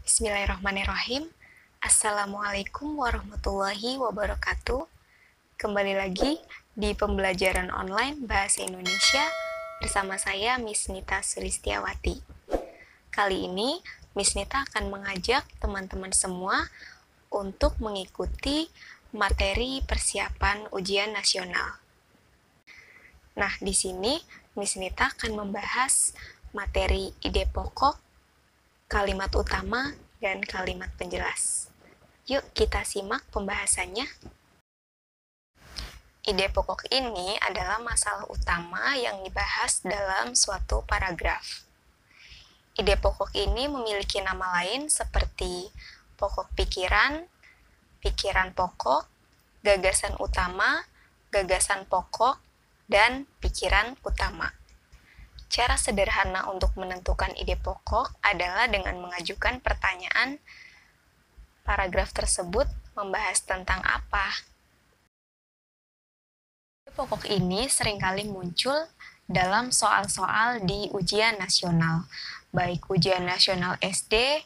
Bismillahirrahmanirrahim. Assalamualaikum warahmatullahi wabarakatuh. Kembali lagi di pembelajaran online Bahasa Indonesia bersama saya Miss Nita Sulistiawati. Kali ini Miss Nita akan mengajak teman-teman semua untuk mengikuti materi persiapan ujian nasional. Nah, di sini Miss Nita akan membahas materi ide pokok, kalimat utama, dan kalimat penjelas. Yuk kita simak pembahasannya. Ide pokok ini adalah masalah utama yang dibahas dalam suatu paragraf. Ide pokok ini memiliki nama lain seperti pokok pikiran, pikiran pokok, gagasan utama, gagasan pokok, dan pikiran utama. Cara sederhana untuk menentukan ide pokok adalah dengan mengajukan pertanyaan, paragraf tersebut membahas tentang apa. Ide pokok ini seringkali muncul dalam soal-soal di ujian nasional, baik ujian nasional SD,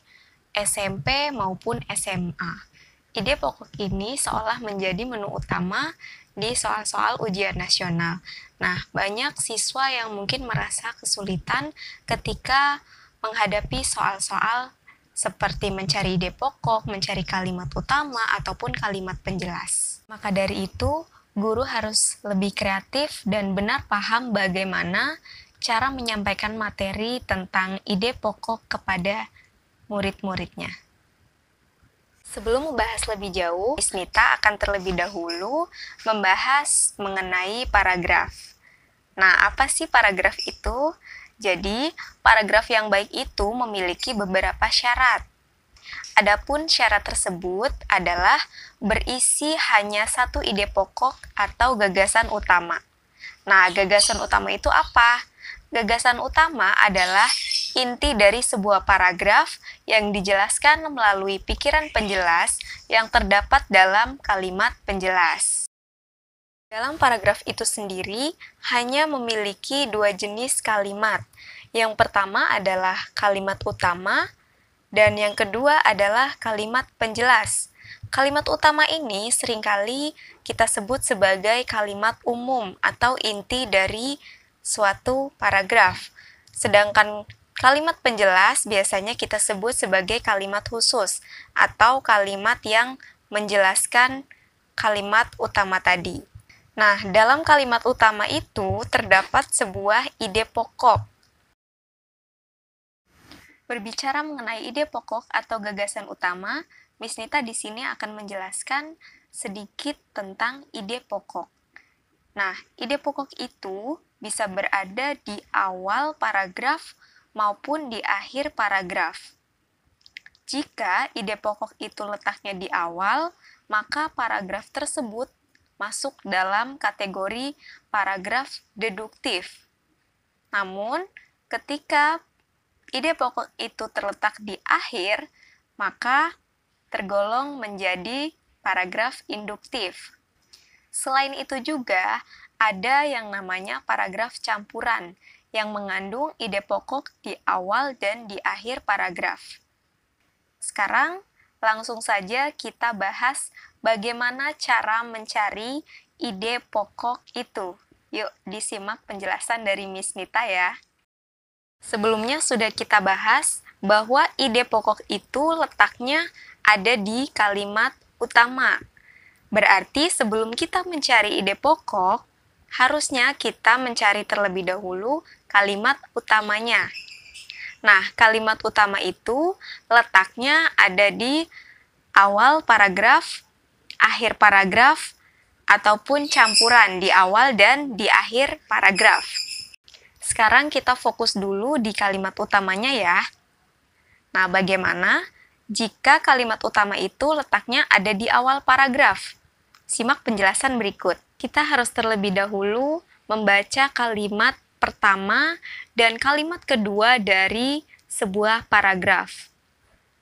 SMP, maupun SMA. Ide pokok ini seolah menjadi menu utama di soal-soal ujian nasional. Nah, banyak siswa yang mungkin merasa kesulitan ketika menghadapi soal-soal seperti mencari ide pokok, mencari kalimat utama, ataupun kalimat penjelas. Maka dari itu, guru harus lebih kreatif dan benar paham bagaimana cara menyampaikan materi tentang ide pokok kepada murid-muridnya. Sebelum membahas lebih jauh, Miss Nita akan terlebih dahulu membahas mengenai paragraf. Nah, apa sih paragraf itu? Jadi, paragraf yang baik itu memiliki beberapa syarat. Adapun syarat tersebut adalah berisi hanya satu ide pokok atau gagasan utama. Nah, gagasan utama itu apa? Gagasan utama adalah inti dari sebuah paragraf yang dijelaskan melalui pikiran penjelas yang terdapat dalam kalimat penjelas. Dalam paragraf itu sendiri hanya memiliki dua jenis kalimat. Yang pertama adalah kalimat utama dan yang kedua adalah kalimat penjelas. Kalimat utama ini seringkali kita sebut sebagai kalimat umum atau inti dari suatu paragraf. Sedangkan kalimat penjelas biasanya kita sebut sebagai kalimat khusus atau kalimat yang menjelaskan kalimat utama tadi. Nah, dalam kalimat utama itu terdapat sebuah ide pokok. Berbicara mengenai ide pokok atau gagasan utama, Miss Nita di sini akan menjelaskan sedikit tentang ide pokok. Nah, ide pokok itu bisa berada di awal paragraf maupun di akhir paragraf. Jika ide pokok itu letaknya di awal, maka paragraf tersebut masuk dalam kategori paragraf deduktif. Namun, ketika ide pokok itu terletak di akhir, maka tergolong menjadi paragraf induktif. Selain itu juga, ada yang namanya paragraf campuran yang mengandung ide pokok di awal dan di akhir paragraf. Sekarang, langsung saja kita bahas bagaimana cara mencari ide pokok itu. Yuk, disimak penjelasan dari Miss Nita ya. Sebelumnya sudah kita bahas bahwa ide pokok itu letaknya ada di kalimat utama. Berarti sebelum kita mencari ide pokok, harusnya kita mencari terlebih dahulu kalimat utamanya. Nah, kalimat utama itu letaknya ada di awal paragraf, akhir paragraf, ataupun campuran di awal dan di akhir paragraf. Sekarang kita fokus dulu di kalimat utamanya ya. Nah, bagaimana jika kalimat utama itu letaknya ada di awal paragraf? Simak penjelasan berikut. Kita harus terlebih dahulu membaca kalimat pertama dan kalimat kedua dari sebuah paragraf.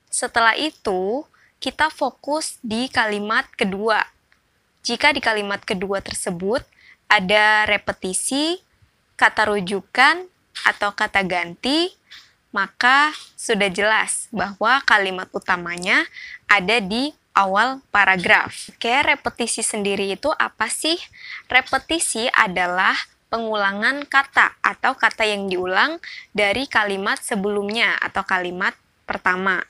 Setelah itu, kita fokus di kalimat kedua. Jika di kalimat kedua tersebut ada repetisi, kata rujukan, atau kata ganti, maka sudah jelas bahwa kalimat utamanya ada di awal paragraf. Oke, repetisi sendiri itu apa sih? Repetisi adalah pengulangan kata atau kata yang diulang dari kalimat sebelumnya atau kalimat pertama.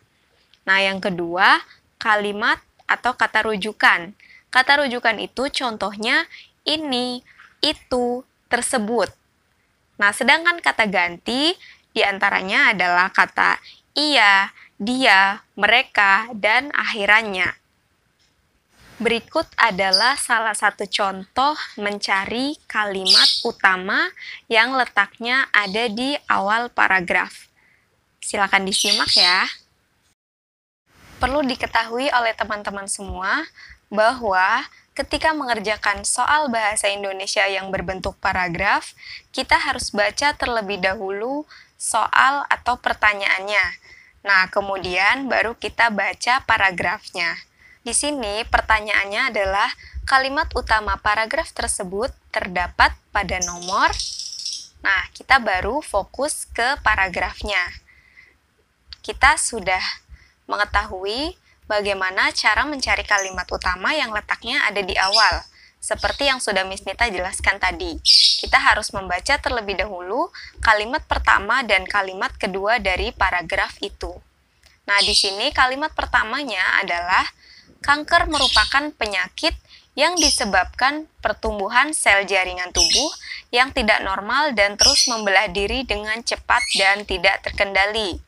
Nah, yang kedua, kalimat atau kata rujukan. Kata rujukan itu contohnya ini, itu, tersebut. Nah, sedangkan kata ganti diantaranya adalah kata ia, dia, mereka, dan akhirannya. Berikut adalah salah satu contoh mencari kalimat utama yang letaknya ada di awal paragraf. Silakan disimak ya. Perlu diketahui oleh teman-teman semua bahwa ketika mengerjakan soal bahasa Indonesia yang berbentuk paragraf, kita harus baca terlebih dahulu soal atau pertanyaannya. Nah, kemudian baru kita baca paragrafnya. Di sini pertanyaannya adalah kalimat utama paragraf tersebut terdapat pada nomor. Nah, kita baru fokus ke paragrafnya. Kita sudah mengetahui bagaimana cara mencari kalimat utama yang letaknya ada di awal. Seperti yang sudah Miss Nita jelaskan tadi, kita harus membaca terlebih dahulu kalimat pertama dan kalimat kedua dari paragraf itu. Nah, di sini kalimat pertamanya adalah kanker merupakan penyakit yang disebabkan pertumbuhan sel jaringan tubuh yang tidak normal dan terus membelah diri dengan cepat dan tidak terkendali.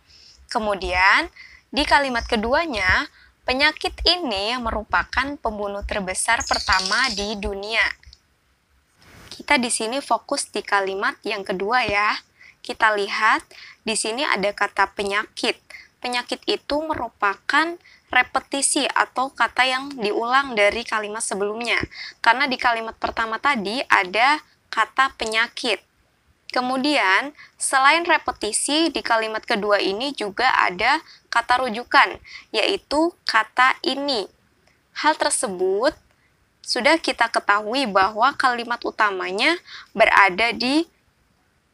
Kemudian, di kalimat keduanya, penyakit ini merupakan pembunuh terbesar pertama di dunia. Kita di sini fokus di kalimat yang kedua ya. Kita lihat di sini ada kata penyakit. Penyakit itu merupakan repetisi atau kata yang diulang dari kalimat sebelumnya. Karena di kalimat pertama tadi ada kata penyakit. Kemudian, selain repetisi, di kalimat kedua ini juga ada kata rujukan, yaitu kata ini. Hal tersebut sudah kita ketahui bahwa kalimat utamanya berada di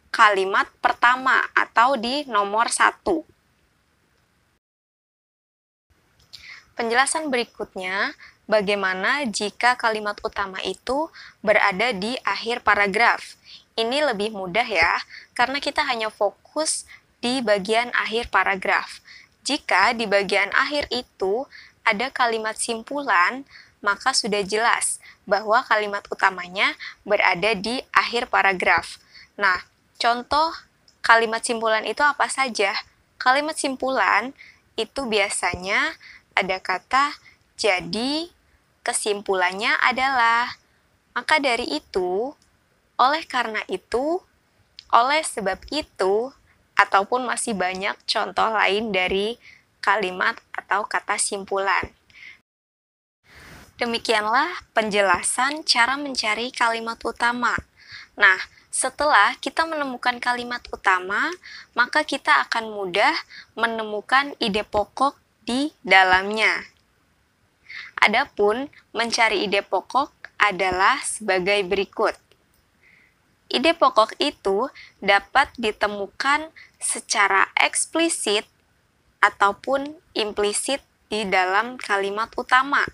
kalimat pertama atau di nomor 1. Penjelasan berikutnya, bagaimana jika kalimat utama itu berada di akhir paragraf. Ini lebih mudah ya, karena kita hanya fokus di bagian akhir paragraf. Jika di bagian akhir itu ada kalimat simpulan, maka sudah jelas bahwa kalimat utamanya berada di akhir paragraf. Nah, contoh kalimat simpulan itu apa saja? Kalimat simpulan itu biasanya ada kata jadi, kesimpulannya adalah. Maka dari itu, oleh karena itu, oleh sebab itu, ataupun masih banyak contoh lain dari kalimat atau kata simpulan. Demikianlah penjelasan cara mencari kalimat utama. Nah, setelah kita menemukan kalimat utama, maka kita akan mudah menemukan ide pokok di dalamnya. Adapun mencari ide pokok adalah sebagai berikut. Ide pokok itu dapat ditemukan secara eksplisit ataupun implisit di dalam kalimat utama.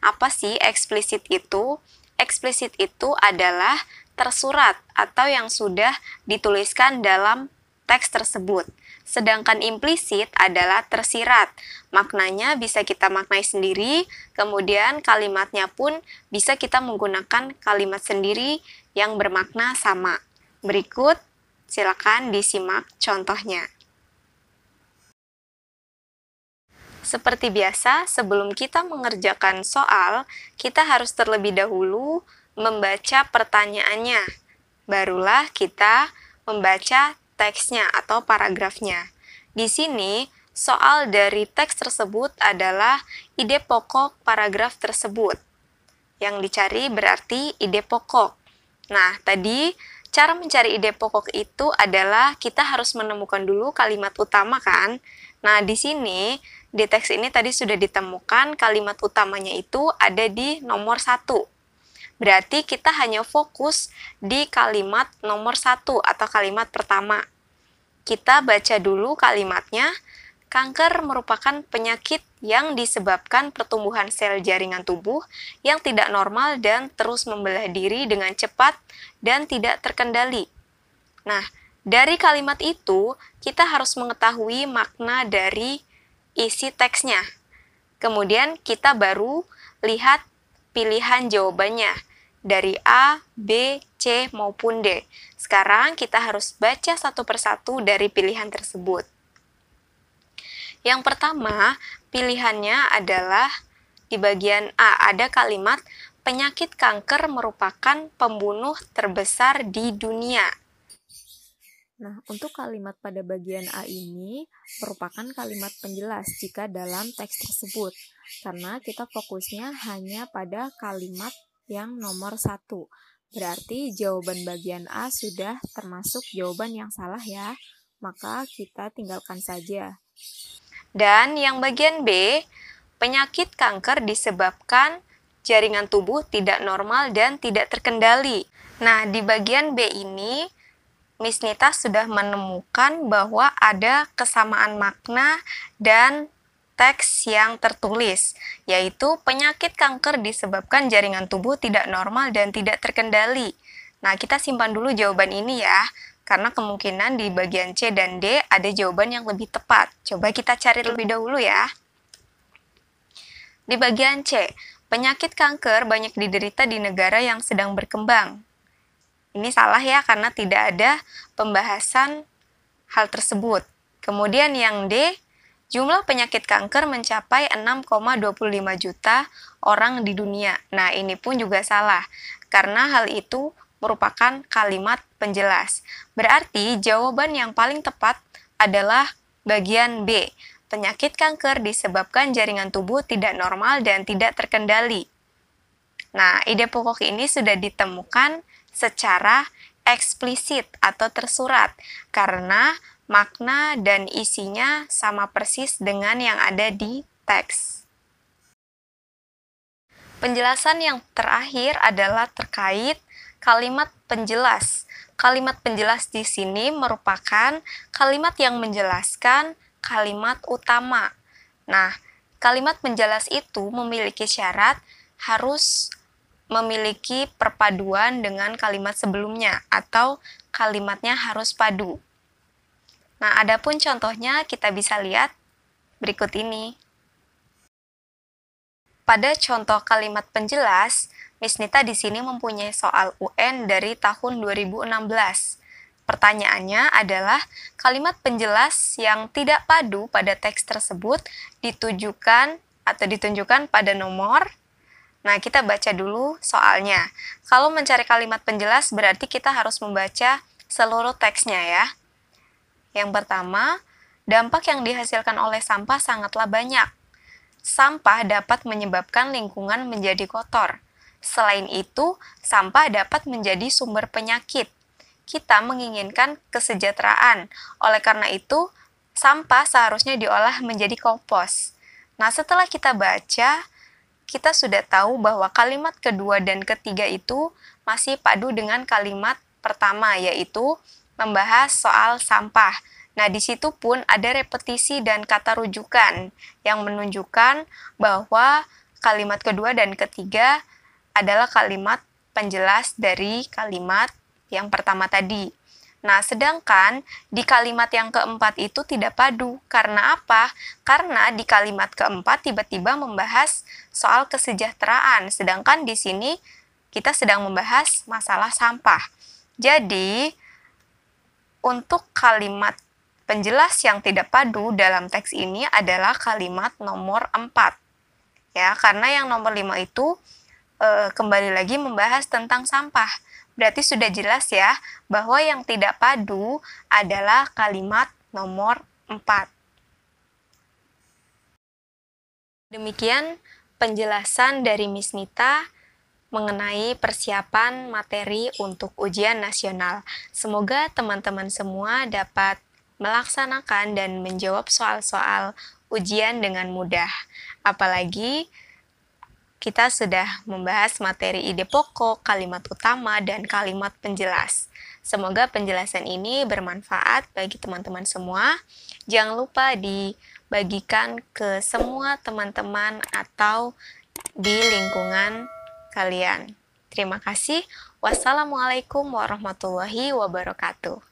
Apa sih eksplisit itu? Eksplisit itu adalah tersurat atau yang sudah dituliskan dalam teks tersebut. Sedangkan implisit adalah tersirat. Maknanya bisa kita maknai sendiri, kemudian kalimatnya pun bisa kita menggunakan kalimat sendiri yang bermakna sama. Berikut, silakan disimak contohnya. Seperti biasa, sebelum kita mengerjakan soal, kita harus terlebih dahulu membaca pertanyaannya. Barulah kita membaca teksnya atau paragrafnya. Di sini, soal dari teks tersebut adalah ide pokok paragraf tersebut. Yang dicari berarti ide pokok. Nah, tadi cara mencari ide pokok itu adalah kita harus menemukan dulu kalimat utama kan? Nah, di sini, di teks ini tadi sudah ditemukan kalimat utamanya itu ada di nomor 1. Berarti kita hanya fokus di kalimat nomor 1 atau kalimat pertama. kita baca dulu kalimatnya. Kanker merupakan penyakit yang disebabkan pertumbuhan sel jaringan tubuh yang tidak normal dan terus membelah diri dengan cepat dan tidak terkendali. Nah, dari kalimat itu, kita harus mengetahui makna dari isi teksnya. Kemudian kita baru lihat pilihan jawabannya dari A, B, C, maupun D. Sekarang kita harus baca satu persatu dari pilihan tersebut. Yang pertama, pilihannya adalah di bagian A, ada kalimat penyakit kanker merupakan pembunuh terbesar di dunia. Nah, untuk kalimat pada bagian A ini merupakan kalimat penjelas jika dalam teks tersebut, karena kita fokusnya hanya pada kalimat yang nomor 1. Berarti jawaban bagian A sudah termasuk jawaban yang salah ya, maka kita tinggalkan saja. Dan yang bagian B, penyakit kanker disebabkan jaringan tubuh tidak normal dan tidak terkendali. Nah, di bagian B ini, Miss Nita sudah menemukan bahwa ada kesamaan makna dan teks yang tertulis, yaitu penyakit kanker disebabkan jaringan tubuh tidak normal dan tidak terkendali. Nah, kita simpan dulu jawaban ini ya, karena kemungkinan di bagian C dan D ada jawaban yang lebih tepat. Coba kita cari lebih dahulu ya. Di bagian C, penyakit kanker banyak diderita di negara yang sedang berkembang. Ini salah ya, karena tidak ada pembahasan hal tersebut. Kemudian yang D, jumlah penyakit kanker mencapai 6,25 juta orang di dunia. Nah, ini pun juga salah, karena hal itu merupakan kalimat penjelas. Berarti jawaban yang paling tepat adalah bagian B. Penyakit kanker disebabkan jaringan tubuh tidak normal dan tidak terkendali. Nah, ide pokok ini sudah ditemukan secara eksplisit atau tersurat karena makna dan isinya sama persis dengan yang ada di teks. Penjelasan yang terakhir adalah terkait kalimat penjelas. Kalimat penjelas di sini merupakan kalimat yang menjelaskan kalimat utama. Nah, kalimat penjelas itu memiliki syarat harus memiliki perpaduan dengan kalimat sebelumnya atau kalimatnya harus padu. Nah, adapun contohnya kita bisa lihat berikut ini. Pada contoh kalimat penjelas, Miss Nita di sini mempunyai soal UN dari tahun 2016. Pertanyaannya adalah kalimat penjelas yang tidak padu pada teks tersebut ditunjukkan pada nomor. Nah, kita baca dulu soalnya. Kalau mencari kalimat penjelas berarti kita harus membaca seluruh teksnya ya. Yang pertama, dampak yang dihasilkan oleh sampah sangatlah banyak. Sampah dapat menyebabkan lingkungan menjadi kotor. Selain itu, sampah dapat menjadi sumber penyakit. Kita menginginkan kesejahteraan. Oleh karena itu, sampah seharusnya diolah menjadi kompos. Nah, setelah kita baca, kita sudah tahu bahwa kalimat kedua dan ketiga itu masih padu dengan kalimat pertama, yaitu membahas soal sampah. Nah, di situ pun ada repetisi dan kata rujukan yang menunjukkan bahwa kalimat kedua dan ketiga adalah kalimat penjelas dari kalimat yang pertama tadi. Nah, sedangkan di kalimat yang keempat itu tidak padu. Karena apa? Karena di kalimat keempat tiba-tiba membahas soal kesejahteraan, sedangkan di sini kita sedang membahas masalah sampah. Jadi, untuk kalimat penjelas yang tidak padu dalam teks ini adalah kalimat nomor 4. Ya, karena yang nomor 5 itu kembali lagi membahas tentang sampah. Berarti sudah jelas ya bahwa yang tidak padu adalah kalimat nomor 4. Demikian penjelasan dari Miss Nita mengenai persiapan materi untuk ujian nasional. Semoga teman-teman semua dapat melaksanakan dan menjawab soal-soal ujian dengan mudah. Apalagi kita sudah membahas materi ide pokok, kalimat utama, dan kalimat penjelas. Semoga penjelasan ini bermanfaat bagi teman-teman semua. Jangan lupa dibagikan ke semua teman-teman atau di lingkungan kalian. Terima kasih. Wassalamualaikum warahmatullahi wabarakatuh.